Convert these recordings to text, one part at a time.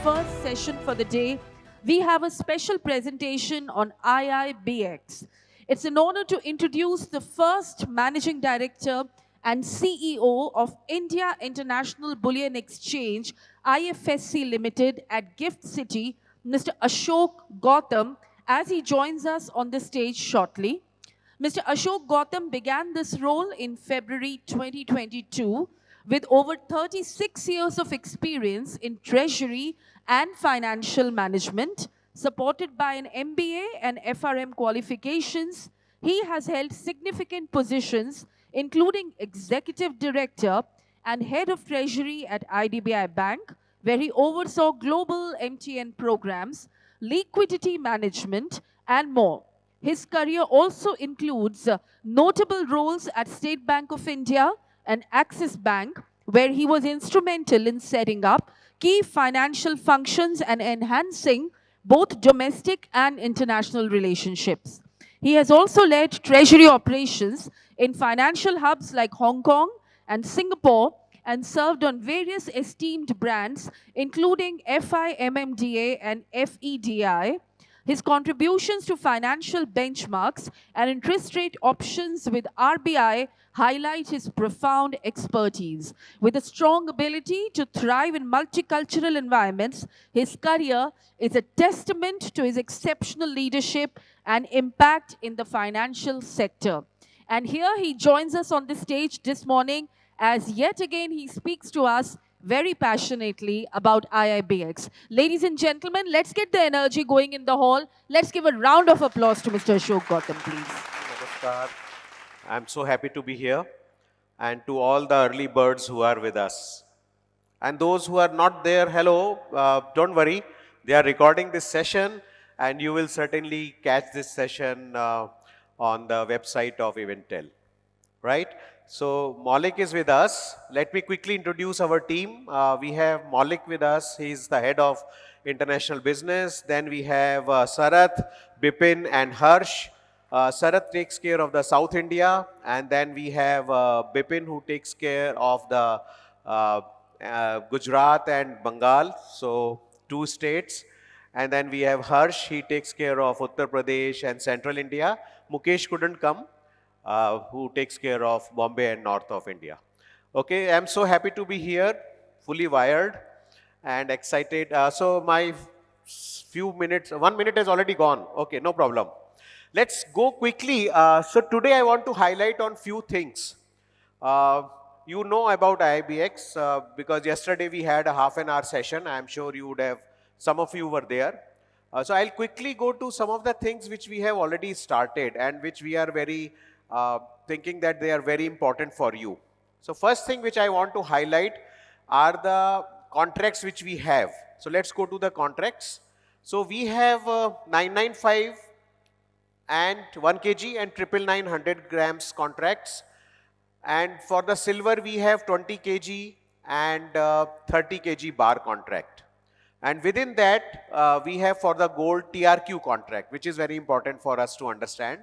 first session for the day, we have a special presentation on IIBX. It's an honor to introduce the first Managing Director and CEO of India International Bullion Exchange, IFSC Ltd at Gift City, Mr. Ashok Gautam, as he joins us on the stage shortly. Mr. Ashok Gautam began this role in February 2022 with over 36 years of experience in treasury and financial management. Supported by an MBA and FRM qualifications, he has held significant positions including Executive Director and Head of Treasury at IDBI Bank, where he oversaw global MTN programs, liquidity management, and more. His career also includes notable roles at State Bank of India and Axis Bank, where he was instrumental in setting up key financial functions and enhancing both domestic and international relationships. He has also led treasury operations in financial hubs like Hong Kong and Singapore and served on various esteemed brands, including FIMMDA and FEDI. His contributions to financial benchmarks and interest rate options with RBI highlight his profound expertise. With a strong ability to thrive in multicultural environments, his career is a testament to his exceptional leadership and impact in the financial sector. And here he joins us on the stage this morning as yet again he speaks to us very passionately about IIBX. Ladies and gentlemen, let's get the energy going in the hall. Let's give a round of applause to Mr. Ashok Gautam, please. Namaskar. I'm so happy to be here, and to all the early birds who are with us. And those who are not there, hello, don't worry. They are recording this session, and you will certainly catch this session on the website of Eventel, right? So Maulik is with us. Let me quickly introduce our team. We have Maulik with us. He's the head of international business. Then we have Sarath, Bipin and Harsh. Sarath takes care of the South India. And then we have Bipin who takes care of the Gujarat and Bengal. So 2 states. And then we have Harsh. He takes care of Uttar Pradesh and Central India. Mukesh couldn't come. Who takes care of Bombay and North of India. Okay, I'm so happy to be here, fully wired and excited. So my few minutes, 1 minute has already gone. Okay, no problem. Let's go quickly. So today I want to highlight on few things. You know about IIBX because yesterday we had a half-an-hour session. I'm sure you would have, some of you were there. So I'll quickly go to some of the things which we have already started and which we are very thinking that they are very important for you. So first thing which I want to highlight are the contracts which we have. So let's go to the contracts. So we have 995 and 1 kg and 999 grams contracts. And for the silver we have 20 kg and 30 kg bar contract. And within that we have for the gold TRQ contract, which is very important for us to understand.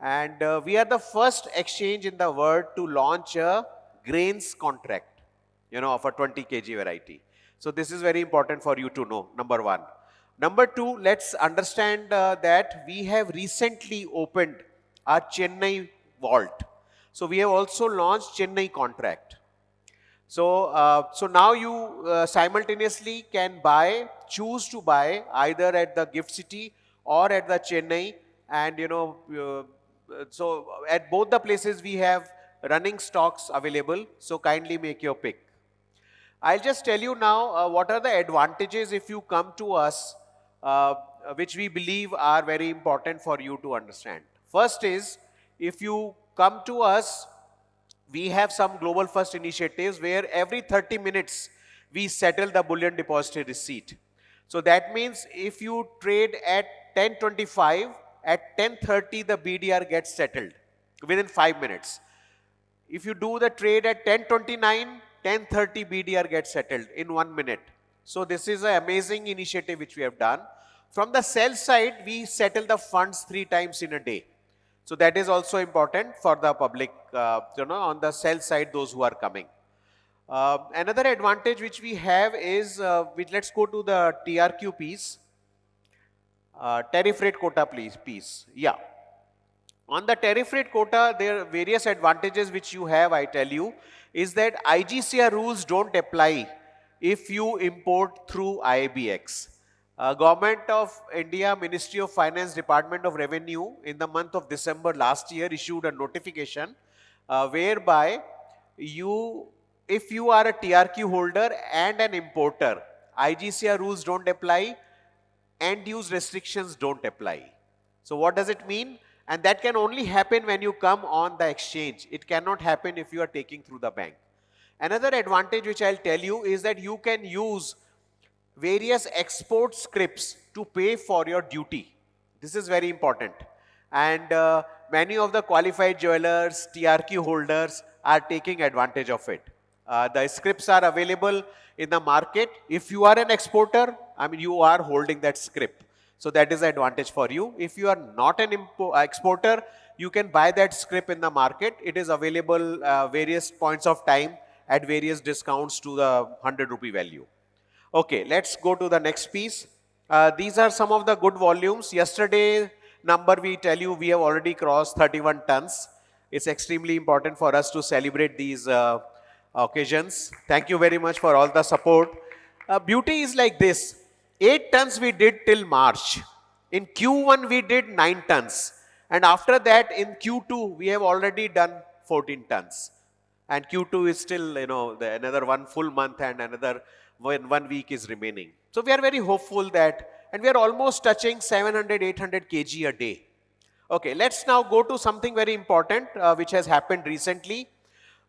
And we are the first exchange in the world to launch a grains contract, you know, of a 20 kg variety. So this is very important for you to know, number one. Number two, let's understand that we have recently opened our Chennai vault. So we have also launched Chennai contract. So, so now you simultaneously can buy, choose to buy either at the Gift City or at the Chennai, and you know, so at both the places we have running stocks available, so kindly make your pick. I'll just tell you now what are the advantages if you come to us, which we believe are very important for you to understand. First is, if you come to us, we have some global first initiatives where every 30 minutes we settle the bullion depository receipt. So that means if you trade at 10:25, at 10:30 the BDR gets settled within 5 minutes. If you do the trade at 10:29, 10:30 BDR gets settled in 1 minute. So this is an amazing initiative which we have done. From the sell side, we settle the funds 3 times in a day. So that is also important for the public, you know, on the sell side, those who are coming. Another advantage which we have is, let's go to the TRQ piece. Tariff rate quota piece. Yeah. On the tariff rate quota, there are various advantages which you have, I tell you, is that IGCR rules don't apply if you import through IIBX. Government of India, Ministry of Finance, Department of Revenue, in the month of December last year issued a notification whereby if you are a TRQ holder and an importer, IGCR rules don't apply, end use restrictions don't apply. So what does it mean? And that can only happen when you come on the exchange. It cannot happen if you are taking through the bank. Another advantage which I'll tell you is that you can use various export scripts to pay for your duty. This is very important. And many of the qualified jewelers, TRQ holders are taking advantage of it. The scripts are available in the market. If you are an exporter, I mean, you are holding that script. So that is the advantage for you. If you are not an exporter, you can buy that script in the market. It is available various points of time at various discounts to the 100 rupee value. Okay, let's go to the next piece. These are some of the good volumes. Yesterday number we tell you we have already crossed 31 tons. It's extremely important for us to celebrate these occasions. Thank you very much for all the support. Beauty is like this. 8 tons we did till March. In Q1 we did 9 tons. And after that in Q2 we have already done 14 tons. And Q2 is still, another one full month and another 1 week is remaining. So we are very hopeful that, and we are almost touching 700, 800 kg a day. Okay, let's now go to something very important which has happened recently.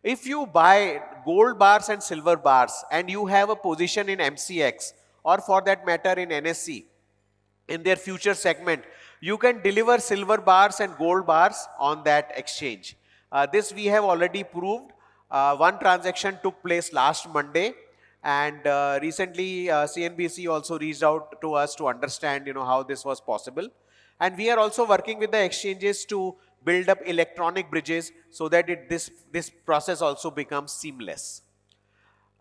If you buy gold bars and silver bars and you have a position in MCX, or for that matter in NSE, in their future segment, you can deliver silver bars and gold bars on that exchange. This we have already proved. One transaction took place last Monday, and recently CNBC also reached out to us to understand how this was possible. And we are also working with the exchanges to build up electronic bridges so that this process also becomes seamless.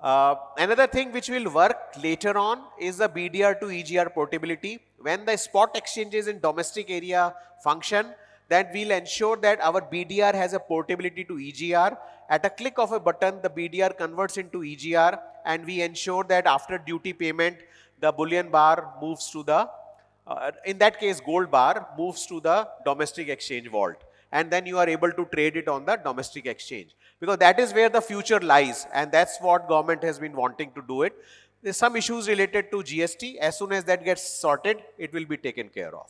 Another thing which will work later on is the BDR to EGR portability. When the spot exchanges in domestic area function, then we'll ensure that our BDR has a portability to EGR. At a click of a button, the BDR converts into EGR, and we ensure that after duty payment, the bullion bar moves to the, in that case, gold bar moves to the domestic exchange vault. And then you are able to trade it on the domestic exchange. Because that is where the future lies, and that's what government has been wanting to do it. There's some issues related to GST. As soon as that gets sorted, it will be taken care of.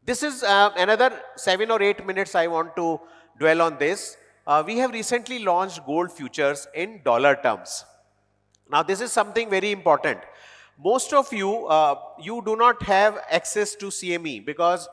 This is another 7 or 8 minutes I want to dwell on this. We have recently launched gold futures in dollar terms. Now this is something very important. Most of you, you do not have access to CME because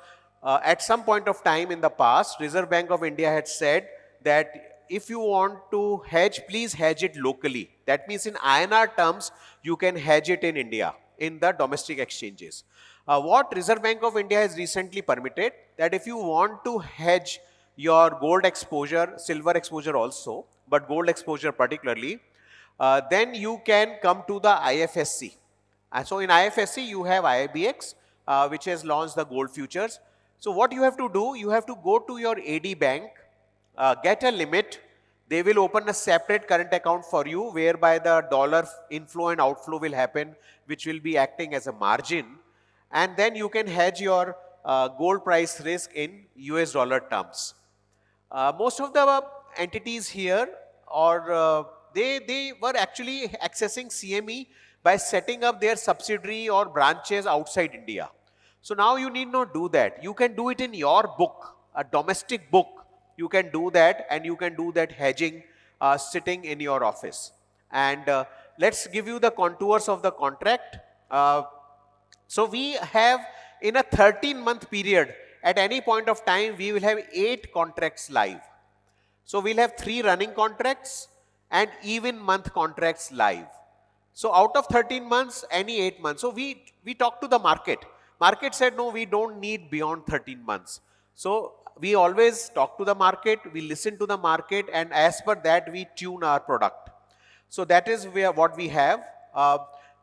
at some point of time in the past, Reserve Bank of India had said that if you want to hedge, please hedge it locally. That means in INR terms, you can hedge it in India, in the domestic exchanges. What Reserve Bank of India has recently permitted, that if you want to hedge your gold exposure, silver exposure also, but gold exposure particularly, then you can come to the IFSC. And so in IFSC, you have IIBX, which has launched the gold futures. So what you have to do, you have to go to your AD bank, get a limit. They will open a separate current account for you whereby the dollar inflow and outflow will happen, which will be acting as a margin. And then you can hedge your gold price risk in US dollar terms. Most of the entities here, they were actually accessing CME by setting up their subsidiary or branches outside India. So now you need not do that. You can do it in your book, a domestic book. You can do that, and you can do that hedging sitting in your office. And let's give you the contours of the contract. So we have in a 13-month period, at any point of time, we will have 8 contracts live. So we'll have 3 running contracts and even month contracts live. So out of 13 months, any 8 months. So we talked to the market. Market said, no, we don't need beyond 13 months. So we always talk to the market, we listen to the market, and as per that, we tune our product. So that is what we have.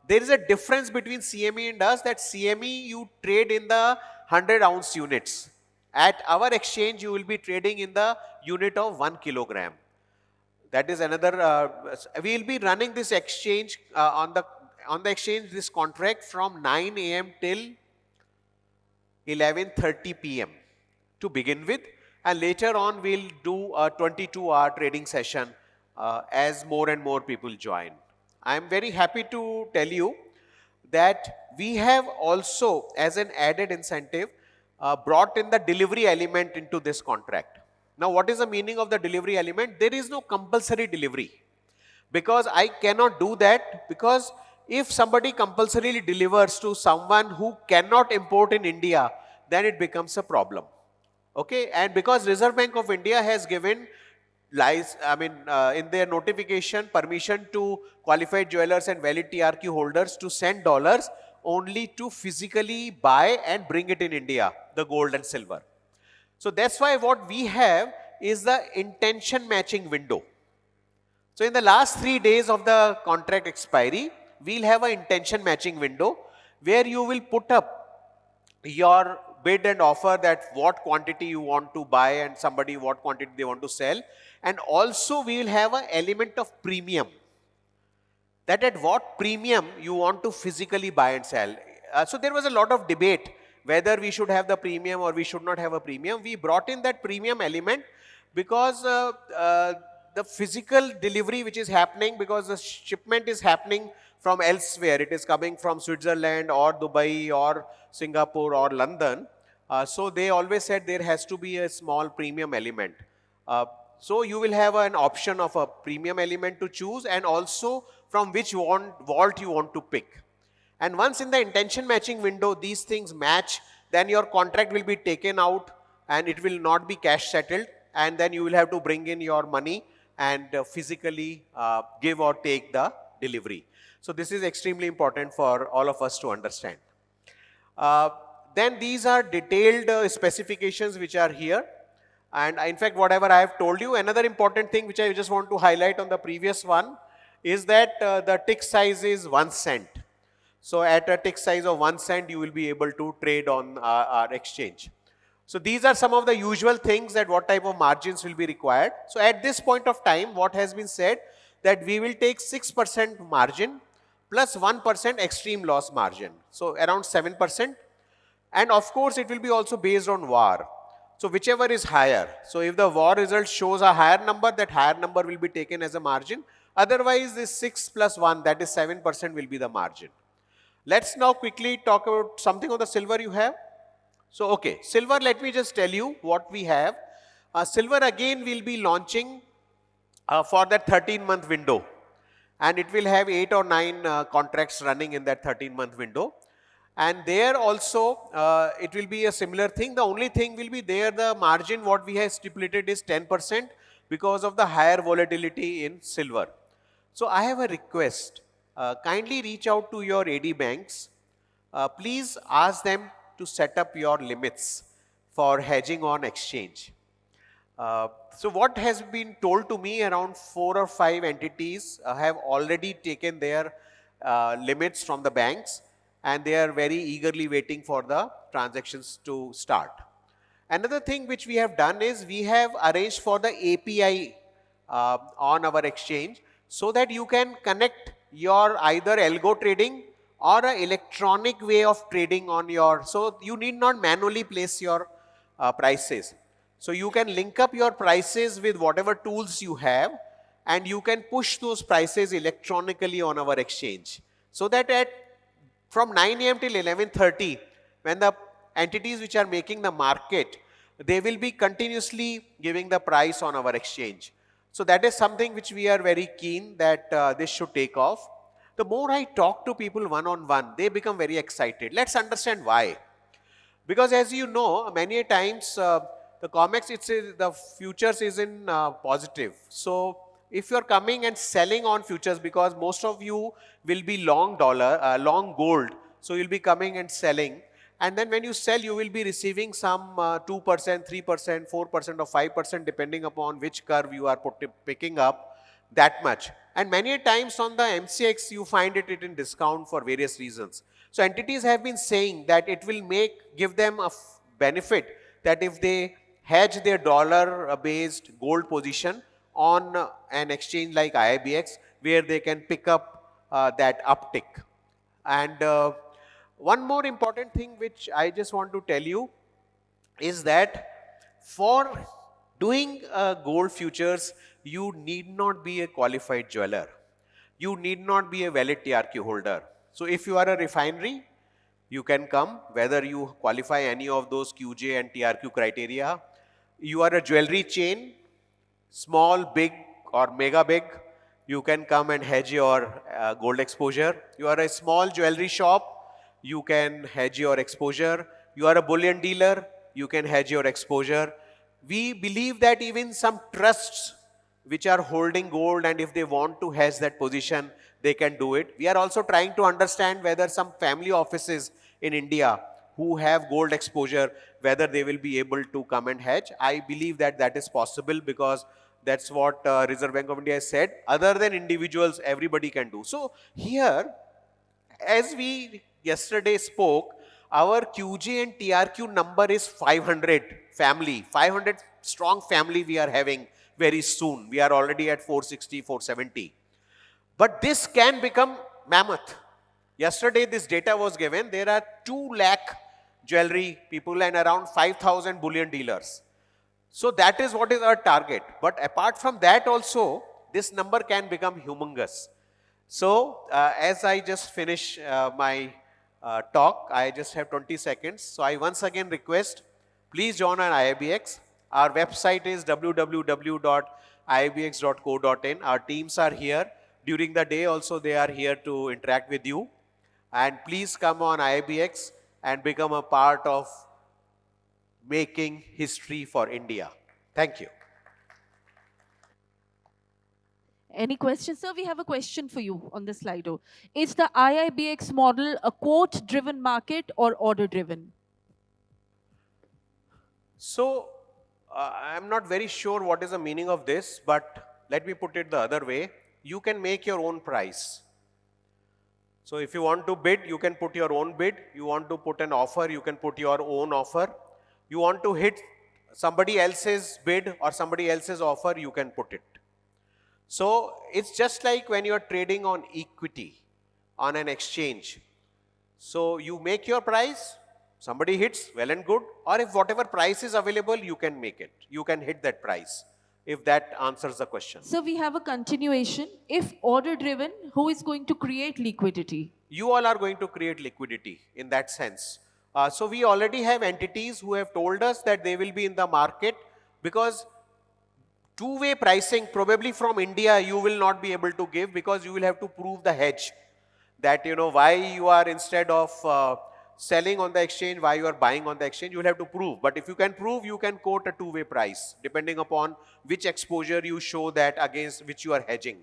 There is a difference between CME and us, that CME you trade in the 100-ounce units. At our exchange, you will be trading in the unit of 1 kilogram. That is another. We will be running this exchange on the exchange, this contract from 9 a.m. till 11:30 p.m. to begin with, and later on we'll do a 22-hour trading session as more and more people join. I am very happy to tell you that we have also, as an added incentive, brought in the delivery element into this contract. Now, what is the meaning of the delivery element? There is no compulsory delivery, because I cannot do that, because if somebody compulsorily delivers to someone who cannot import in India, then it becomes a problem. Okay, and because Reserve Bank of India has given in their notification permission to qualified jewelers and valid TRQ holders to send dollars only to physically buy and bring it in India, the gold and silver. So that's why what we have is the intention matching window. So in the last 3 days of the contract expiry, we'll have an intention matching window where you will put up your bid and offer, that what quantity you want to buy and somebody what quantity they want to sell. And also we will have an element of premium, that at what premium you want to physically buy and sell. So there was a lot of debate whether we should have the premium or we should not have a premium. We brought in that premium element because the physical delivery which is happening, because the shipment is happening from elsewhere, it is coming from Switzerland or Dubai or Singapore or London. So they always said there has to be a small premium element. So you will have an option of a premium element to choose, and also from which vault you want to pick. And once in the intention matching window these things match, then your contract will be taken out and it will not be cash settled, and then you will have to bring in your money and physically give or take the delivery. So this is extremely important for all of us to understand. Then these are detailed specifications which are here. And in fact, whatever I have told you, another important thing which I just want to highlight on the previous one is that the tick size is 1 cent. So at a tick size of 1 cent, you will be able to trade on our exchange. So these are some of the usual things, that what type of margins will be required. So at this point of time, what has been said, that we will take 6% margin plus 1% extreme loss margin. So around 7%. And of course, it will be also based on VAR. So whichever is higher. So if the VAR result shows a higher number, that higher number will be taken as a margin. Otherwise, this 6 plus 1, that is 7% will be the margin. Let's now quickly talk about something on the silver you have. So, okay, silver, let me just tell you what we have. Silver again will be launching for that 13-month window. And it will have 8 or 9 contracts running in that 13-month window. And there also, it will be a similar thing. The only thing will be there, the margin what we have stipulated is 10% because of the higher volatility in silver. So I have a request. Kindly reach out to your AD banks. Please ask them to set up your limits for hedging on exchange. So what has been told to me, around 4 or 5 entities have already taken their limits from the banks, and they are very eagerly waiting for the transactions to start. Another thing which we have done is we have arranged for the API on our exchange, so that you can connect your either algo trading or an electronic way of trading on your, so you need not manually place your prices. So you can link up your prices with whatever tools you have, and you can push those prices electronically on our exchange. So that from 9 a.m. till 11:30, when the entities which are making the market, they will be continuously giving the price on our exchange. So that is something which we are very keen that this should take off. The more I talk to people one-on-one, they become very excited. Let's understand why. Because as you know, many times the COMEX, the futures is in positive. So if you're coming and selling on futures, because most of you will be long long gold, so you'll be coming and selling. And then when you sell, you will be receiving some 2%, 3%, 4% or 5% depending upon which curve you are picking up. that much. And many a times on the MCX, you find it in discount for various reasons. So entities have been saying that it will give them a benefit that if they hedge their dollar-based gold position on an exchange like IIBX, where they can pick up that uptick. And one more important thing which I just want to tell you is that for doing gold futures, you need not be a qualified jeweler. You need not be a valid TRQ holder. So if you are a refinery, you can come, whether you qualify any of those QJ and TRQ criteria. You are a jewelry chain, small, big or mega big, you can come and hedge your gold exposure. You are a small jewelry shop, you can hedge your exposure. You are a bullion dealer, you can hedge your exposure. We believe that even some trusts which are holding gold, and if they want to hedge that position, they can do it. We are also trying to understand whether some family offices in India who have gold exposure, whether they will be able to come and hedge. I believe that that is possible, because that's what Reserve Bank of India has said. Other than individuals, everybody can do. So here, as we yesterday spoke, our QJ and TRQ number is 500 family, 500 strong family we are having very soon. We are already at 460, 470. But this can become mammoth. Yesterday this data was given, there are 2 lakh jewelry people and around 5,000 bullion dealers. So that is what is our target. But apart from that also, this number can become humongous. So as I just finish my talk, I just have 20 seconds. So I once again request, please join our IIBX. Our website is www.iibx.co.in. Our teams are here. During the day also they are here to interact with you. And please come on IIBX and become a part of making history for India. Thank you. Any questions? Sir, we have a question for you on the Slido. Is the IIBX model a quote-driven market or order-driven? So, I'm not very sure what is the meaning of this, but let me put it the other way. You can make your own price. So, if you want to bid, you can put your own bid. You want to put an offer, you can put your own offer. You want to hit somebody else's bid or somebody else's offer, you can put it. So it's just like when you're trading on equity on an exchange. So you make your price, somebody hits, well and good, or if whatever price is available, you can make it. You can hit that price, if that answers the question. So we have a continuation. If order driven, who is going to create liquidity? You all are going to create liquidity in that sense. So we already have entities who have told us that they will be in the market, because two-way pricing probably from India you will not be able to give, because you will have to prove the hedge, that why you are, instead of selling on the exchange, why you are buying on the exchange, you will have to prove. But if you can prove, you can quote a two-way price depending upon which exposure you show that against which you are hedging.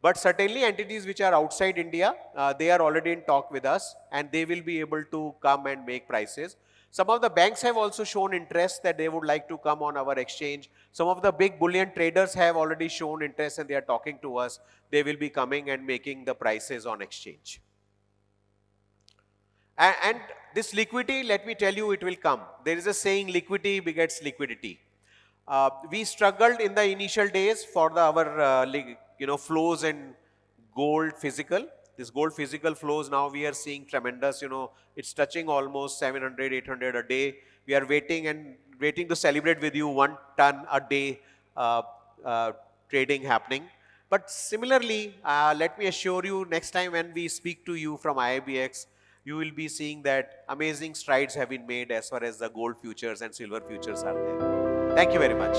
But certainly entities which are outside India, they are already in talk with us, and they will be able to come and make prices. Some of the banks have also shown interest that they would like to come on our exchange. Some of the big bullion traders have already shown interest and they are talking to us. They will be coming and making the prices on exchange. And this liquidity, let me tell you, it will come. There is a saying, liquidity begets liquidity. We struggled in the initial days for our flows in gold physical. This gold physical flows, now we are seeing tremendous, it's touching almost 700, 800 a day. We are waiting to celebrate with you 1 ton a day trading happening. But similarly, let me assure you, next time when we speak to you from IIBX, you will be seeing that amazing strides have been made as far as the gold futures and silver futures are there. Thank you very much.